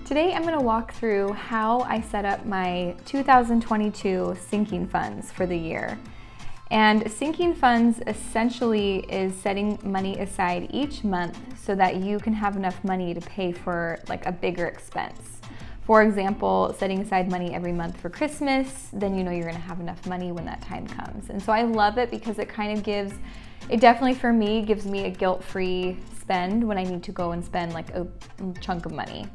Today I'm going to walk through how I set up my 2022 sinking funds for the year. And sinking funds essentially is setting money aside each month so that you can have enough money to pay for like a bigger expense. For example, setting aside money every month for Christmas, then you know you're going to have enough money when that time comes. And so I love it because it kind of definitely for me gives me a guilt-free spend when I need to go and spend like a chunk of money.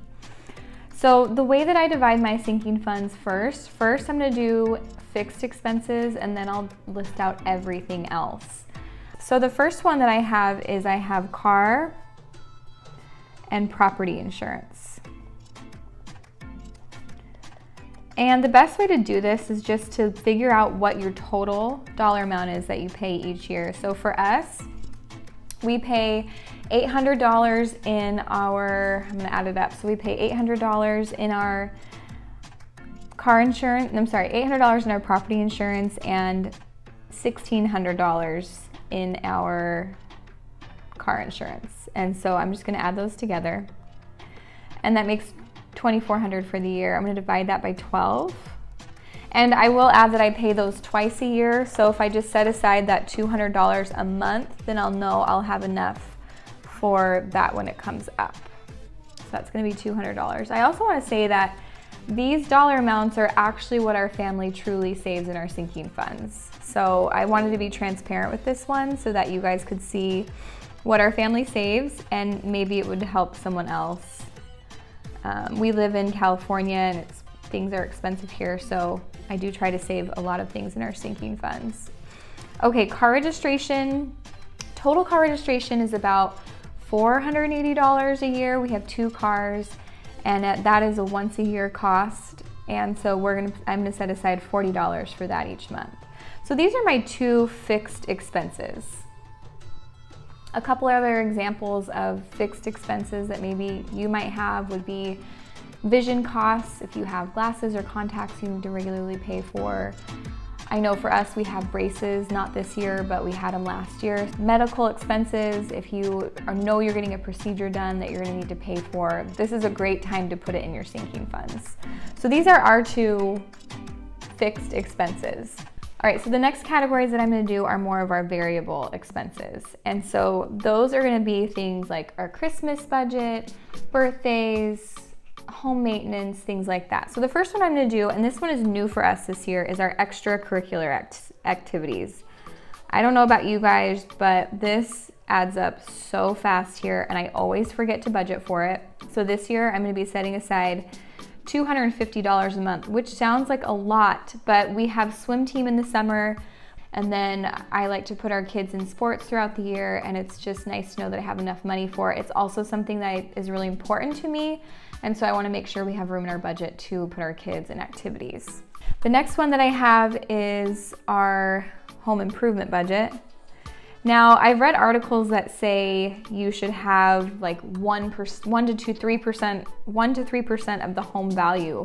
So the way that I divide my sinking funds first I'm going to do fixed expenses and then I'll list out everything else. So the first one that I have car and property insurance. And the best way to do this is just to figure out what your total dollar amount is that you pay each year. So for us, we pay $800 in our, I'm gonna add it up. So we pay $800 in our $800 in our property insurance and $1,600 in our car insurance. And so I'm just gonna add those together. And that makes $2,400 for the year. I'm gonna divide that by 12. And I will add that I pay those twice a year. So if I just set aside that $200 a month, then I'll know I'll have enough for that when it comes up. So that's gonna be $200. I also wanna say that these dollar amounts are actually what our family truly saves in our sinking funds. So I wanted to be transparent with this one so that you guys could see what our family saves and maybe it would help someone else. We live in California and things are expensive here, so I do try to save a lot of things in our sinking funds. Okay, car registration. Total car registration is about $480 a year. We have 2 cars and that is a once a year cost. And so I'm gonna set aside $40 for that each month. So these are my 2 fixed expenses. A couple other examples of fixed expenses that maybe you might have would be vision costs. If you have glasses or contacts you need to regularly pay for. I know for us we have braces, not this year, but we had them last year. Medical expenses, if you know you're getting a procedure done that you're gonna need to pay for, this is a great time to put it in your sinking funds. So these are our 2 fixed expenses. All right, so the next categories that I'm gonna do are more of our variable expenses. And so those are gonna be things like our Christmas budget, birthdays, home maintenance, things like that. So the first one I'm gonna do, and this one is new for us this year, is our extracurricular activities. I don't know about you guys, but this adds up so fast here and I always forget to budget for it. So this year I'm gonna be setting aside $250 a month, which sounds like a lot, but we have swim team in the summer and then I like to put our kids in sports throughout the year and it's just nice to know that I have enough money for it. It's also something that is really important to me and so I wanna make sure we have room in our budget to put our kids in activities. The next one that I have is our home improvement budget. Now, I've read articles that say you should have like 1 to 3% of the home value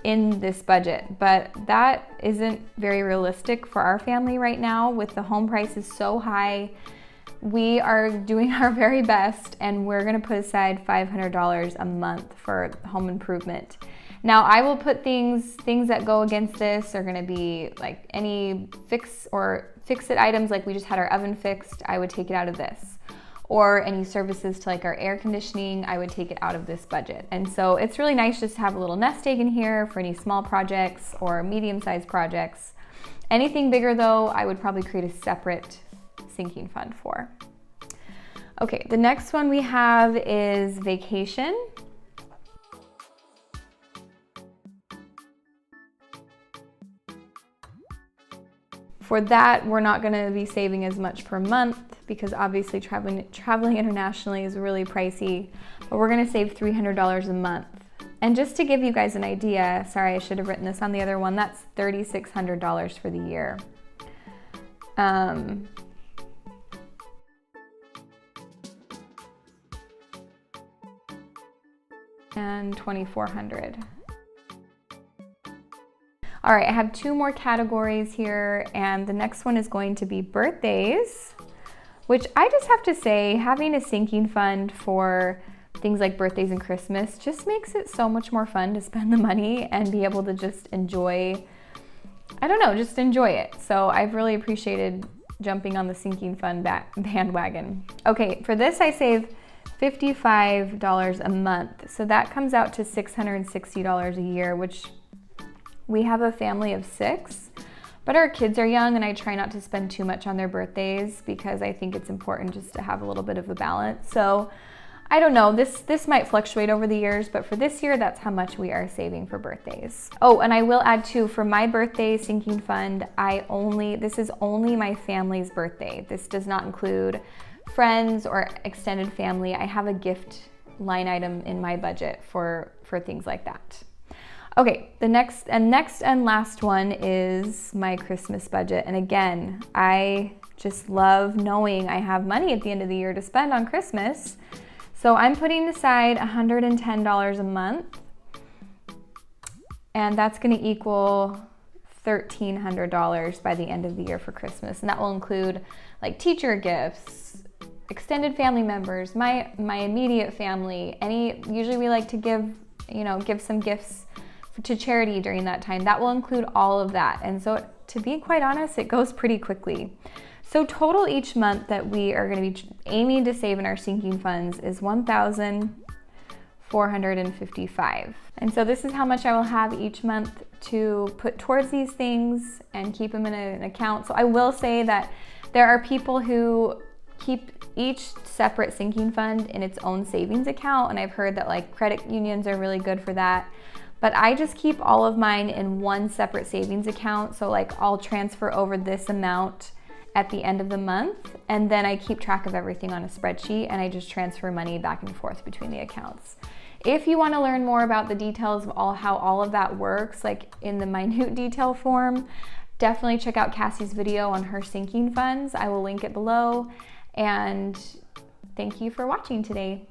in this budget, but that isn't very realistic for our family right now with the home prices so high. We are doing our very best and we're gonna put aside $500 a month for home improvement. Now I will put things that go against this are gonna be like any fix-it items, like we just had our oven fixed, I would take it out of this. Or any services to like our air conditioning, I would take it out of this budget. And so it's really nice just to have a little nest egg in here for any small projects or medium-sized projects. Anything bigger though, I would probably create a separate sinking fund for. Okay, the next one we have is vacation. For that, we're not gonna be saving as much per month because obviously traveling internationally is really pricey, but we're gonna save $300 a month. And just to give you guys an idea, sorry, I should have written this on the other one, that's $3,600 for the year. And $2,400. All right, I have 2 more categories here, and the next one is going to be birthdays, which I just have to say, having a sinking fund for things like birthdays and Christmas just makes it so much more fun to spend the money and be able to just enjoy, I don't know, just enjoy it. So I've really appreciated jumping on the sinking fund bandwagon. Okay, for this I save $55 a month. So that comes out to $660 a year, which we have a family of 6, but our kids are young and I try not to spend too much on their birthdays because I think it's important just to have a little bit of a balance. So I don't know, this might fluctuate over the years, but for this year, that's how much we are saving for birthdays. Oh, and I will add too, for my birthday sinking fund, this is only my family's birthday. This does not include friends or extended family. I have a gift line item in my budget for things like that. Okay, the next and last one is my Christmas budget. And again, I just love knowing I have money at the end of the year to spend on Christmas. So I'm putting aside $110 a month, and that's gonna equal $1,300 by the end of the year for Christmas. And that will include like teacher gifts, extended family members, my immediate family, usually we like to give some gifts to charity during that time. That will include all of that. And so to be quite honest, it goes pretty quickly. So total each month that we are going to be aiming to save in our sinking funds is $1,455. And so this is how much I will have each month to put towards these things and keep them in an account. So I will say that there are people who keep each separate sinking fund in its own savings account, and I've heard that like credit unions are really good for that. But I just keep all of mine in one separate savings account. So like I'll transfer over this amount at the end of the month, and then I keep track of everything on a spreadsheet, and I just transfer money back and forth between the accounts. If you want to learn more about the details of how all of that works, like in the minute detail form, definitely check out Cassie's video on her sinking funds. I will link it below, and thank you for watching today.